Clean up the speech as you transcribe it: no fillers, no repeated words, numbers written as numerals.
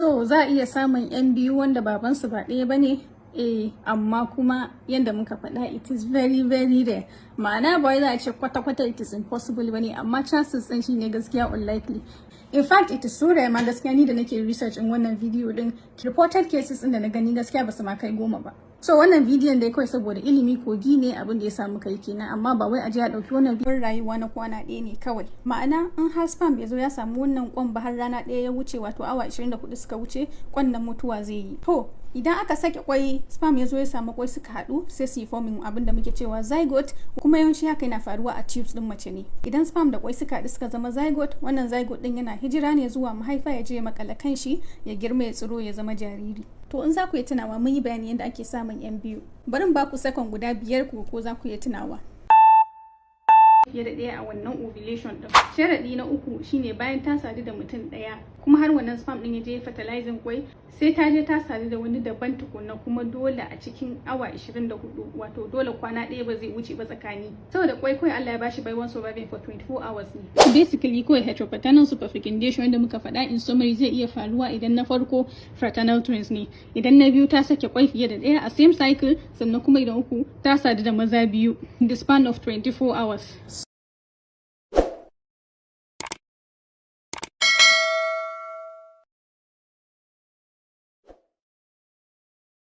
So za a iya samun 'yan biyu wanda babansu ba ɗaya ba ne? Amma kuma yadda muka faɗa it is very very rare. Ma'ana ba za a ce kwata-kwata it is impossible ba ne, amma chances ɗin shi ne gaskiya unlikely. In fact it is so rare ma gaskiya ni da nake research in wannan video din reported cases ɗin da na gani gaskiya ba su ma kai 10 ba. So wannan bidiyon dai kawai saboda ilimi kogi ne abin da ya samu kai kenan, amma ba wai a je a dauki wannan bidiyon rayuwa na kwana ɗaya ne kawai. Ma'ana in har sperm bai zo ya samu wannan kwan ba har rana ɗaya ya wuce, wato awa 24 suka wuce, kwan nan mutuwa zai yi. To idan aka sake kwai sperm ya zo ya samu kwai suka haɗu sai su yi forming abin da muke cewa zygote, kuma yawanci haka yana faruwa a tubes din mace ne. Idan sperm da kwai suka haɗu suka zama zygote, wannan zygote din yana hijira ne zuwa mahaifa ya je ya makala kanshi ya girma ya tsiro ya zama jariri. To in za ku iya tunawa mun yi bayani yadda ake samun 'yan biyu. Bari in ba ku sakon guda 5 ko za ku iya tunawa. Fiye da ɗaya a wannan ovulation ɗin. Sharaɗi na 3 shine bayan ta sadu da mutum ɗaya kuma har wannan sperm ɗin ya je fertilizing kwai, sai ta je ta sadu da wani daban tukunna, kuma dole a cikin awa 24, wato dole kwana ɗaya ba zai wuce ba tsakani. Saboda kwai kawai Allah ya bashi baiwan surviving for 24 hours ne. Basically kawai heteropaternal superfecundation wanda muka faɗa in summary zai iya faruwa idan na farko fraternal twins ne, idan na biyu ta sake kwai fiye da ɗaya a same cycle, sannan kuma idan uku ta sadu da maza biyu in the span of 24 hours.